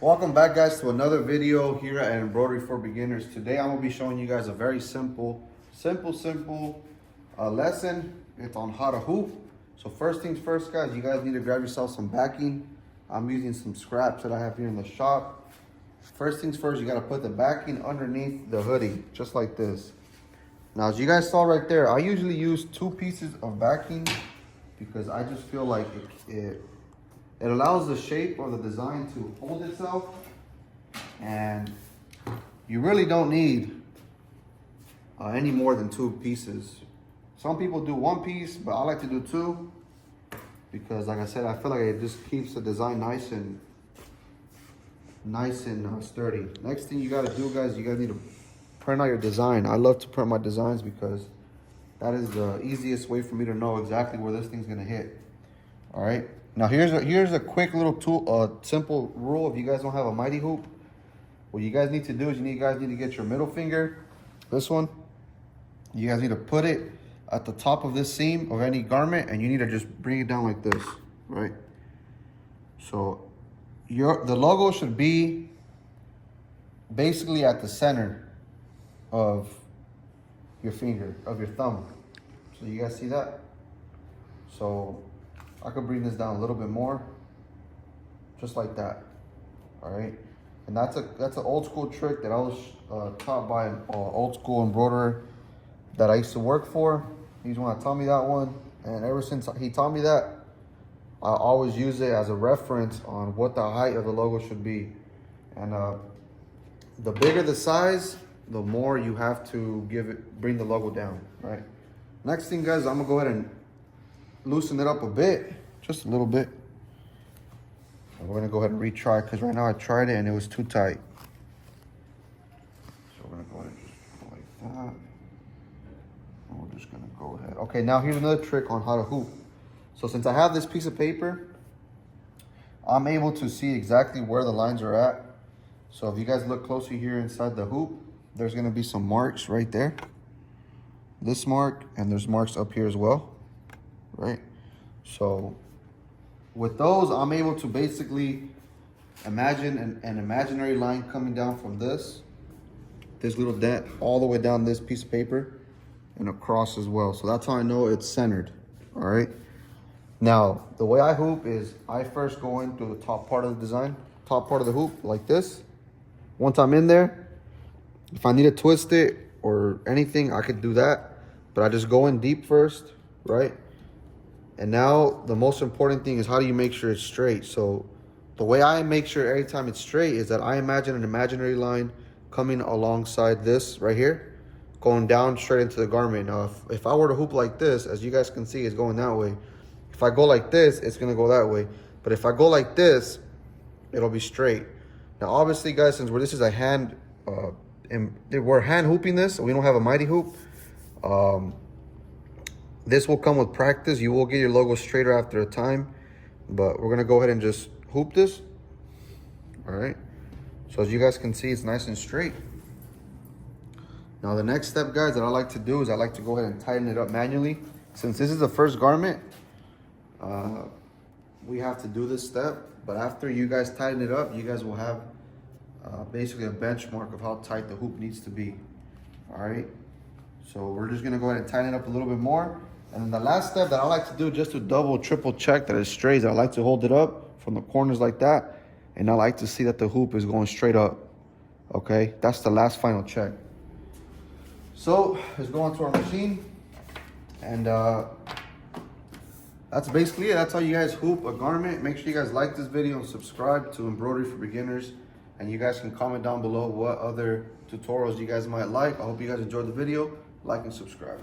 Welcome back, guys, to another video here at Embroidery for Beginners. Today I'm gonna be showing you guys a very simple lesson. It's on how to hoop. So first things first, guys, you guys need to grab yourself some backing. I'm using some scraps that I have here in the shop. First things first, you gotta put the backing underneath the hoodie, just like this. Now, as you guys saw right there, I usually use 2 pieces of backing because I just feel like it allows the shape or the design to hold itself, and you really don't need any more than 2 pieces. Some people do 1 piece, but I like to do 2 because, like I said, I feel like it just keeps the design nice and sturdy. Next thing you gotta do, guys, you guys need to print out your design. I love to print my designs because that is the easiest way for me to know exactly where this thing's gonna hit. All right. Now here's a quick little tool, simple rule. If you guys don't have a mighty hoop, what you guys need to do is you guys need to get your middle finger, this one. You guys need to put it at the top of this seam of any garment, and you need to just bring it down like this, right? So the logo should be basically at the center of your finger, of your thumb. So you guys see that? So I could bring this down a little bit more, just like that. All right, and that's an old school trick that I was taught by an old school embroiderer that I used to work for. He's the one that taught me that one, and ever since he taught me that, I always use it as a reference on what the height of the logo should be. And the bigger the size, the more you have to bring the logo down, right? Next thing, guys, I'm gonna go ahead and loosen it up a bit, just a little bit. And we're gonna go ahead and retry, because right now I tried it and it was too tight. So we're gonna go ahead and just go like that. And we're just gonna go ahead. Okay, now here's another trick on how to hoop. So since I have this piece of paper, I'm able to see exactly where the lines are at. So if you guys look closely here inside the hoop, there's gonna be some marks right there. This mark, and there's marks up here as well, right? So with those, I'm able to basically imagine an imaginary line coming down from this little dent all the way down this piece of paper and across as well. So that's how I know it's centered, all right? Now, the way I hoop is I first go in through the top part of the design, top part of the hoop, like this. Once I'm in there, if I need to twist it or anything, I could do that. But I just go in deep first, right? And now the most important thing is, how do you make sure it's straight? So the way I make sure every time it's straight is that I imagine an imaginary line coming alongside this right here, going down straight into the garment. Now, if I were to hoop like this, as you guys can see, it's going that way. If I go like this, it's gonna go that way. But if I go like this, it'll be straight. Now, obviously, guys, since this is a hand, and we're hand hooping this, we don't have a mighty hoop. This will come with practice. You will get your logo straighter after a time, but we're gonna go ahead and just hoop this. All right. So as you guys can see, it's nice and straight. Now the next step, guys, that I like to do is I like to go ahead and tighten it up manually. Since this is the first garment, we have to do this step. But after you guys tighten it up, you guys will have basically a benchmark of how tight the hoop needs to be. All right. So we're just gonna go ahead and tighten it up a little bit more. And then the last step that I like to do, just to double, triple check that it strays, I like to hold it up from the corners like that. And I like to see that the hoop is going straight up. Okay, that's the last final check. So let's go onto our machine. And that's basically it. That's how you guys hoop a garment. Make sure you guys like this video and subscribe to Embroidery for Beginners. And you guys can comment down below what other tutorials you guys might like. I hope you guys enjoyed the video. Like and subscribe.